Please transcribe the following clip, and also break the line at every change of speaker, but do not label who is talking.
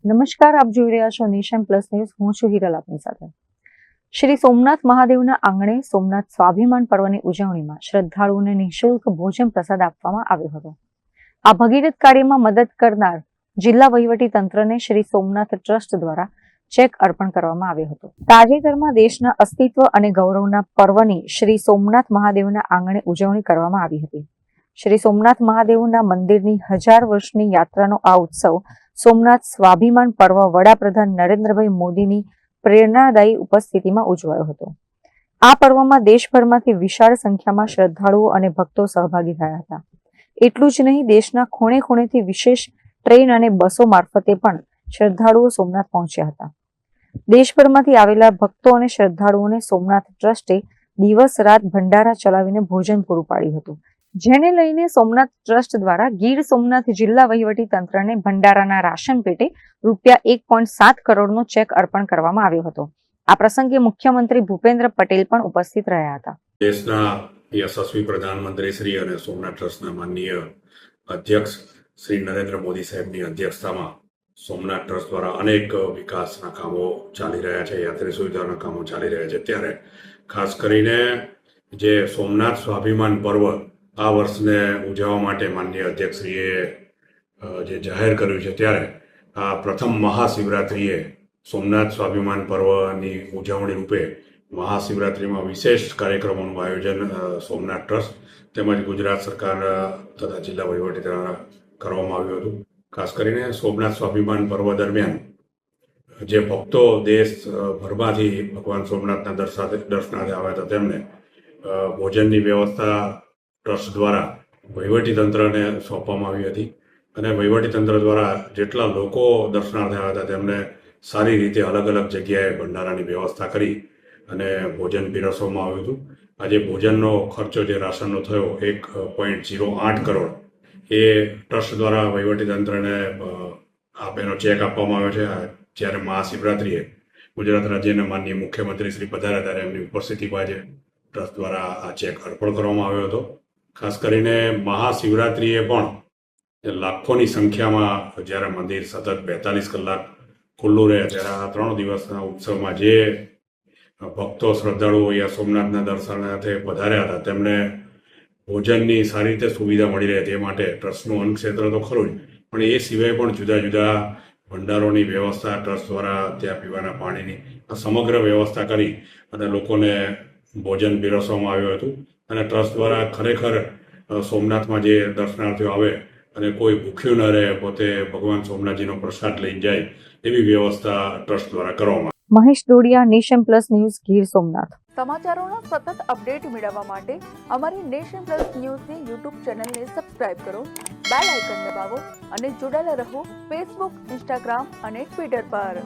નમસ્કાર, આપ જોઈ રહ્યા છો નેશન પ્લસ ન્યૂઝ. હું છું હિરલ આપની સાથે. શ્રી સોમનાથ મહાદેવના આંગણે સોમનાથ સ્વાભિમાન પર્વની ઉજવણીમાં શ્રદ્ધાળુઓને નિઃશુલ્ક ભોજન પ્રસાદ આપવામાં આવ્યો હતો. આ ભગીરથ કાર્યમાં મદદ કરનાર જિલ્લા વહીવટી તંત્રને શ્રી સોમનાથ ટ્રસ્ટ દ્વારા ચેક અર્પણ કરવામાં આવ્યો હતો. તાજેતરમાં દેશના અસ્તિત્વ અને ગૌરવના પર્વની શ્રી સોમનાથ મહાદેવના આંગણે ઉજવણી કરવામાં આવી હતી. શ્રી સોમનાથ મહાદેવના મંદિરની 1000 વર્ષની યાત્રાનો આ ઉત્સવ સોમનાથ સ્વાભિમાન પર્વ વડાપ્રધાન નરેન્દ્રભાઈ મોદીની પ્રેરણાદાયી ઉપસ્થિતિમાં ઉજવાયો હતો. આ પર્વમાં દેશભરમાંથી વિશાળ સંખ્યામાં શ્રદ્ધાળુઓ અને ભક્તો સહભાગી થયા હતા. એટલું જ નહીં, દેશના ખૂણે ખૂણેથી વિશેષ ટ્રેન અને બસો મારફતે પણ શ્રદ્ધાળુઓ સોમનાથ પહોંચ્યા હતા. દેશભરમાંથી આવેલા ભક્તો અને શ્રદ્ધાળુઓને સોમનાથ ટ્રસ્ટે દિવસ રાત ભંડારા ચલાવીને ભોજન પૂરું પાડ્યું હતું, જેને લઈને સોમનાથ ટ્રસ્ટ દ્વારા ગીર સોમનાથ જિલ્લા વહીવટી તંત્રને ભંડારાના રાશન પેટે ₹1.7 કરોડનો ચેક અર્પણ કરવામાં આવ્યો હતો. આ પ્રસંગે મુખ્યમંત્રી ભૂપેન્દ્ર પટેલ પણ ઉપસ્થિત રહ્યા હતા.
દેશના યશસ્વી પ્રધાનમંત્રી શ્રી અને સોમનાથ ટ્રસ્ટના માનનીય અધ્યક્ષ શ્રી નરેન્દ્ર મોદી સાહેબની અધ્યક્ષતામાં સોમનાથ ટ્રસ્ટ દ્વારા અનેક વિકાસના કામો ચાલી રહ્યા છે, યાત્રી સુવિધાના કામો ચાલી રહ્યા છે. ત્યારે ખાસ કરીને જે સોમનાથ સ્વાભિમાન પર્વ આ વર્ષને ઉજવવા માટે માનનીય અધ્યક્ષશ્રીએ જે જાહેર કર્યું છે, ત્યારે આ પ્રથમ મહાશિવરાત્રિએ સોમનાથ સ્વાભિમાન પર્વની ઉજવણી રૂપે મહાશિવરાત્રિમાં વિશેષ કાર્યક્રમોનું આયોજન સોમનાથ ટ્રસ્ટ તેમજ ગુજરાત સરકાર તથા જિલ્લા વહીવટી દ્વારા કરવામાં આવ્યું હતું. ખાસ કરીને સોમનાથ સ્વાભિમાન પર્વ દરમિયાન જે ભક્તો દેશભરમાંથી ભગવાન સોમનાથના દર્શનાર્થે આવ્યા હતા, તેમને ભોજનની વ્યવસ્થા ટ્રસ્ટ દ્વારા વહીવટીતંત્રને સોંપવામાં આવી હતી અને વહીવટીતંત્ર દ્વારા જેટલા લોકો દર્શનાર્થે આવ્યા હતા તેમને સારી રીતે અલગ અલગ જગ્યાએ ભંડારાની વ્યવસ્થા કરી અને ભોજન પીરસવામાં આવ્યું હતું. આજે ભોજનનો ખર્ચો જે રાશનનો થયો 1.08 કરોડ એ ટ્રસ્ટ દ્વારા વહીવટીતંત્રને આપેલો ચેક આપવામાં આવ્યો છે. જ્યારે મહાશિવરાત્રિએ ગુજરાત રાજ્યના માનનીય મુખ્યમંત્રી શ્રી પધાર્યા ત્યારે એમની ઉપસ્થિતિમાં આજે ટ્રસ્ટ દ્વારા આ ચેક અર્પણ કરવામાં આવ્યો હતો. ખાસ કરીને મહાશિવરાત્રિએ પણ લાખોની સંખ્યામાં જ્યારે મંદિર સતત 42 કલાક ખુલ્લું રહે, ત્યારે આ 3 દિવસના ઉત્સવમાં જે ભક્તો શ્રદ્ધાળુઓ અહીંયા સોમનાથના દર્શનાર્થે પધાર્યા હતા તેમને ભોજનની સારી રીતે સુવિધા મળી રહે તે માટે ટ્રસ્ટનું અન્નક્ષેત્ર તો ખરું જ, પણ એ સિવાય પણ જુદા જુદા ભંડારોની વ્યવસ્થા ટ્રસ્ટ દ્વારા ત્યાં પીવાના પાણીની સમગ્ર વ્યવસ્થા કરી અને લોકોને ભોજન પીરસવામાં આવ્યું હતું. અને ટ્રસ્ટ દ્વારા ખરેખર સોમનાથમાં જે દર્શનાર્થીઓ આવે અને કોઈ ભૂખ્યું ન રહે, પોતે ભગવાન સોમનાથજીનો પ્રસાદ લઈ જાય એવી વ્યવસ્થા ટ્રસ્ટ દ્વારા કરવામાં.
Mahesh Dodiya, nation plus news, Gir Somnath.
સમાચારોનો સતત અપડેટ મેળવવા માટે અમારી નેશન પ્લસ ન્યૂઝની યુટ્યુબ ચેનલને સબસ્ક્રાઇબ કરો, બેલ આઇકન દબાવો અને જોડાયેલા રહો ફેસબુક, ઇન્સ્ટાગ્રામ અને ટ્વિટર પર.